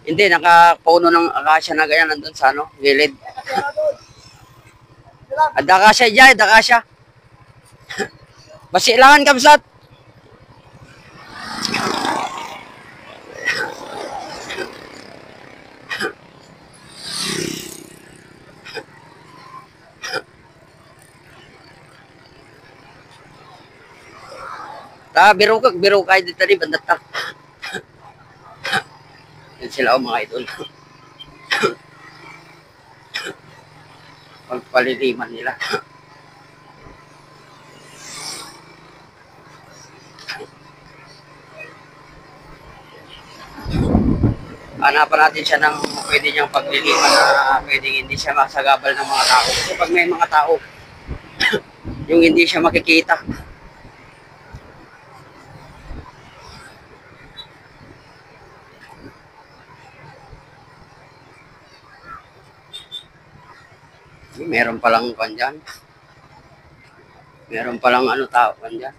Hindi, nakapuno ng akasya na ganyan nandun sa ano, gilid. Adakasya dyan, adakasya. Basilangan kamsat. Biro kayo dito rin, bandat ta. Yan sila o mga idol. Pagpaliliman nila. Hanapan natin siya ng pwede niyang pagliliman na pwedeng hindi siya masagabal ng mga tao. Kasi pag may mga tao, yung hindi siya makikita. Meron palang kwan dyan. Meron palang ano tao kwan dyan.